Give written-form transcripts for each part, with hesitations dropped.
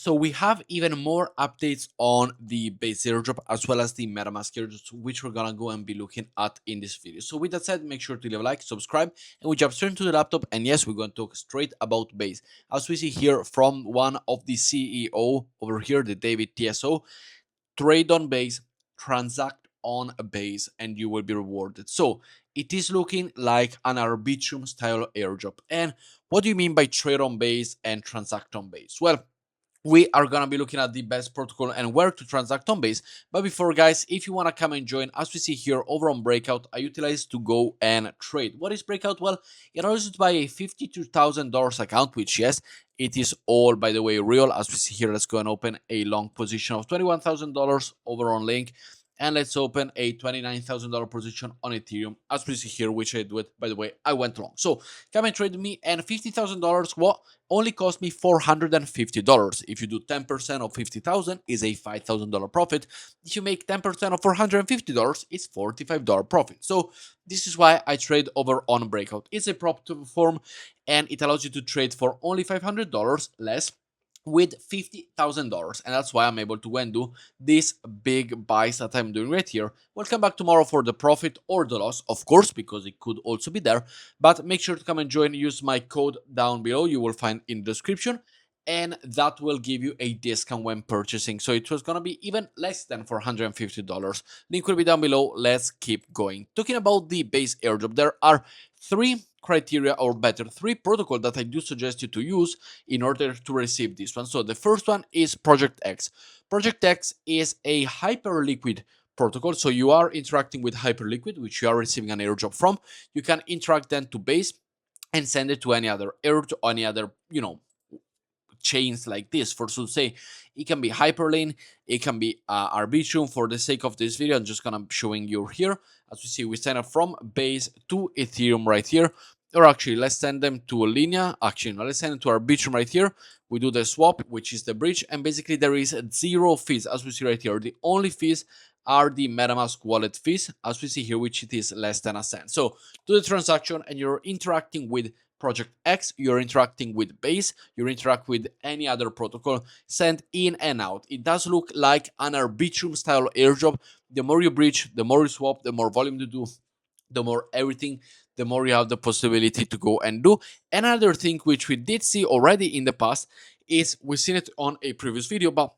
So we have even more updates on the base airdrop as well as the MetaMask airdrops, which we're gonna go and be looking at in this video. So with that said, make sure to leave a like, subscribe, and we jump straight into the laptop. And yes, we're going to talk straight about base. As we see here from one of the CEO over here, the David TSO, trade on base, transact on a base, and you will be rewarded. So it is looking like an Arbitrum style airdrop. And what do you mean by trade on base and transact on base? Well, we are going to be looking at the best protocol and where to transact on base. But before, guys, if you want to come and join, as we see here over on Breakout, I utilize to go and trade. What is Breakout? Well, it allows you to buy a $52,000 account, which, yes, it is all, by the way, real. As we see here, let's go and open a long position of $21,000 over on Link. And let's open a $29,000 position on Ethereum, as we see here, which I do it, by the way, I went long. So come and trade with me, and $50,000, what only cost me $450. If you do 10% of 50,000, is a $5,000 profit. If you make 10% of $450, it's $45 profit. So this is why I trade over on Breakout. It's a prop to perform, and it allows you to trade for only $500 less with $50,000, and that's why I'm able to go and do these big buys that I'm doing right here. We'll come back tomorrow for the profit or the loss, of course, because it could also be there. But make sure to come and join. Use my code down below, you will find in the description, and that will give you a discount when purchasing. So it was gonna be even less than $450. Link will be down below. Let's keep going. Talking about the base airdrop, there are three criteria, or better, three protocols that I do suggest you to use in order to receive this one. So the first one is Project X. Project X is a hyperliquid protocol. So you are interacting with Hyperliquid, which you are receiving an airdrop from. You can interact then to base and send it to any other airdrop, any other, chains like this. For so say, it can be Hyperlane, it can be Arbitrum. For the sake of this video, I'm just gonna showing you here. As we see, we send it from base to Ethereum right here. Or actually, let's send them to Linea. Actually, no, let's send it to Arbitrum right here. We do the swap, which is the bridge, and basically there is zero fees, as we see right here. The only fees are the MetaMask wallet fees, as we see here, which it is less than a cent. So do the transaction, and you're interacting with Project X, you're interacting with Base, you interact with any other protocol, send in and out. It does look like an Arbitrum style airdrop. The more you bridge, the more you swap, the more volume you do, the more everything, the more you have the possibility to go and do. Another thing which we did see already in the past is, we've seen it on a previous video, but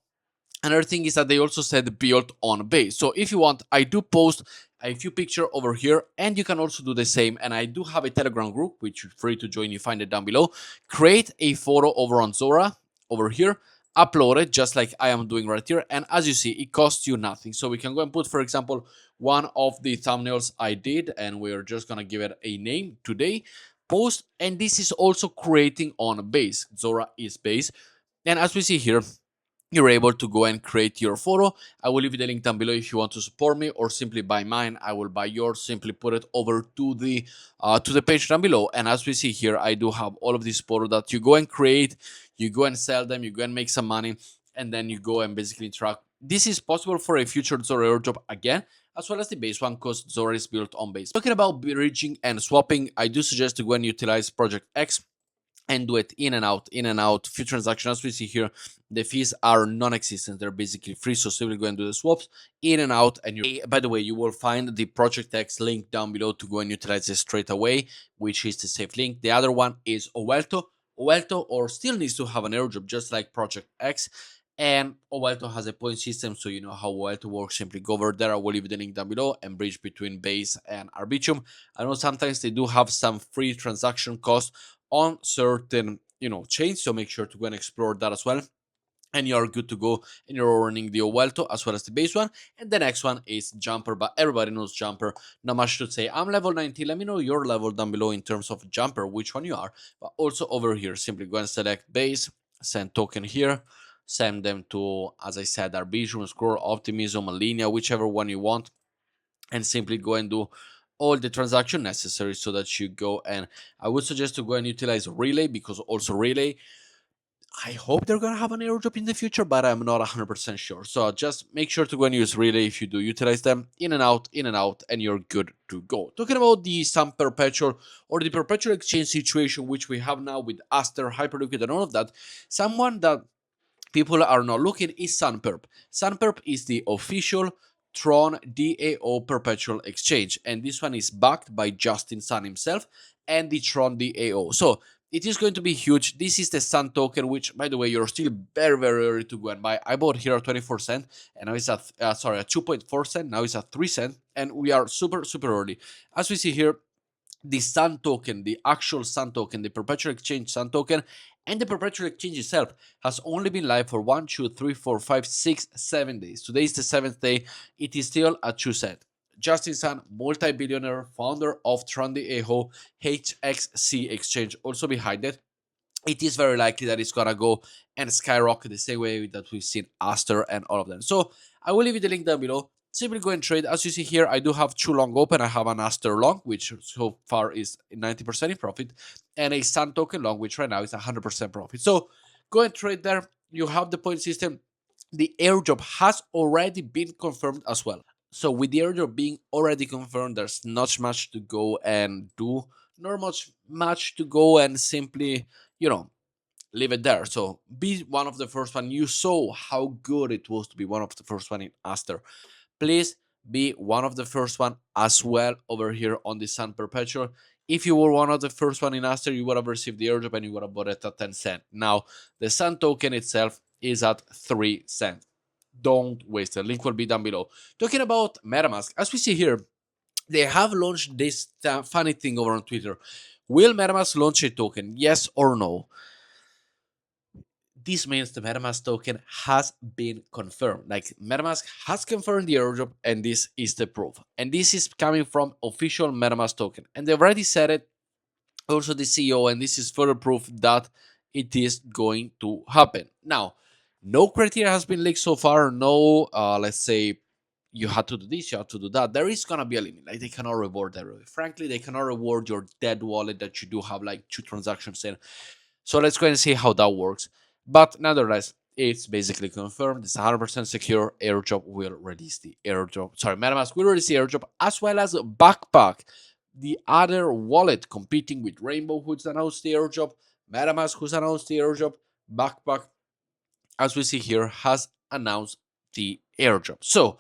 another thing is that they also said built on base. So if you want, I do post a few pictures over here, and you can also do the same. And I do have a Telegram group, which you're free to join. You find it down below. Create a photo over on Zora over here, upload it just like I am doing right here. And as you see, it costs you nothing. So we can go and put, for example, one of the thumbnails I did, and we're just going to give it a name today. Post, and this is also creating on base. Zora is base. And as we see here, you're able to go and create your photo. I will leave you the link down below if you want to support me, or simply buy mine. I will buy yours. Simply put it over to the page down below. And as we see here, I do have all of these photos that you go and create, you go and sell them, you go and make some money, and then you go and basically track. This is possible for a future Zora airdrop again, as well as the base one, because Zora is built on base. Talking about bridging and swapping, I do suggest to go and utilize Project X and do it in and out. Few transactions, as we see here, the fees are non-existent. They're basically free. So simply go and do the swaps in and out. And you, by the way, you will find the Project X link down below to go and utilize this straight away, which is the safe link. The other one is Owelto. Owelto or still needs to have an airdrop, just like Project X. And Owelto has a point system, so you know how Owelto works. Simply go over there. I will leave the link down below and bridge between Base and Arbitrum. I know sometimes they do have some free transaction costs on certain chains, so make sure to go and explore that as well, and you're good to go, and you're earning the Owelto as well as the base one. And the next one is Jumper, but everybody knows Jumper, not much to say. I'm level 90. Let me know your level down below in terms of Jumper, which one you are. But also over here, simply go and select base, send token here, send them to, as I said, Arbitrum, Scroll, Optimism, Linea, whichever one you want, and simply go and do all the transaction necessary so that you go. And I would suggest to go and utilize Relay, because also Relay, I hope they're gonna have an airdrop in the future, but I'm not 100% sure. So just make sure to go and use Relay if you do utilize them. In and out, and you're good to go. Talking about the some Perpetual or the Perpetual exchange situation, which we have now with Aster, Hyperliquid, and all of that, someone that people are not looking is Sunperp. Sunperp is the official Tron DAO Perpetual exchange, and this one is backed by Justin Sun himself and the Tron DAO. So it is going to be huge. This is the Sun token, which, by the way, you're still very, very early to go and buy. I bought here at 24 cent, and now it's at at 2.4 cent. Now it's at 3 cent, and we are super, super early. As we see here, the Sun token, the actual Sun token, the Perpetual Exchange Sun token, and the Perpetual Exchange itself has only been live for 1, 2, 3, 4, 5, 6, 7 days. Today is the 7th day. It is still at 2 cents. Justin Sun, multi-billionaire, founder of Tron.io, HXC exchange, also behind it. It is very likely that it's gonna go and skyrocket the same way that we've seen Aster and all of them. So I will leave you the link down below. Simply go and trade. As you see here, I do have 2 long open. I have an Aster long, which so far is 90% in profit, and a Sun token long, which right now is 100% profit. So go and trade there. You have the point system. The airdrop has already been confirmed as well. So with the airdrop being already confirmed, there's not much to go and do, nor much to go and simply, leave it there. So be one of the first one. You saw how good it was to be one of the first one in Aster. Please be one of the first one as well over here on the Sun Perpetual. If you were one of the first one in Aster, you would have received the airdrop and you would have bought it at 10 cents. Now, the Sun token itself is at 3 cents. Don't waste it. Link will be down below. Talking about MetaMask, as we see here, they have launched this funny thing over on Twitter. Will MetaMask launch a token? Yes or no? This means the MetaMask token has been confirmed. Like, MetaMask has confirmed the airdrop, and this is the proof. And this is coming from official MetaMask token. And they already said it, also the CEO, and this is further proof that it is going to happen. Now, no criteria has been leaked so far. No, let's say you had to do this, you have to do that. There is gonna be a limit. Like, they cannot reward that. Frankly, they cannot reward your dead wallet that you do have like 2 transactions in. So let's go and see how that works. But nonetheless, it's basically confirmed. It's 100% secure. Airdrop will release the airdrop. Sorry, MetaMask will release the airdrop, as well as Backpack, the other wallet competing with Rainbow, who's announced the airdrop, MetaMask, who's announced the airdrop, Backpack, as we see here, has announced the airdrop. So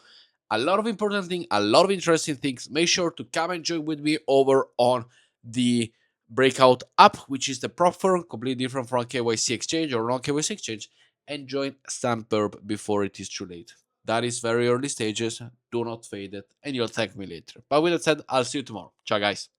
a lot of important things, a lot of interesting things. Make sure to come and join with me over on the Breakout app, which is the prop firm, completely different from KYC exchange or non-KYC exchange, and join Sunperp before it is too late. That is very early stages. Do not fade it, and you'll thank me later. But with that said, I'll see you tomorrow. Ciao, guys.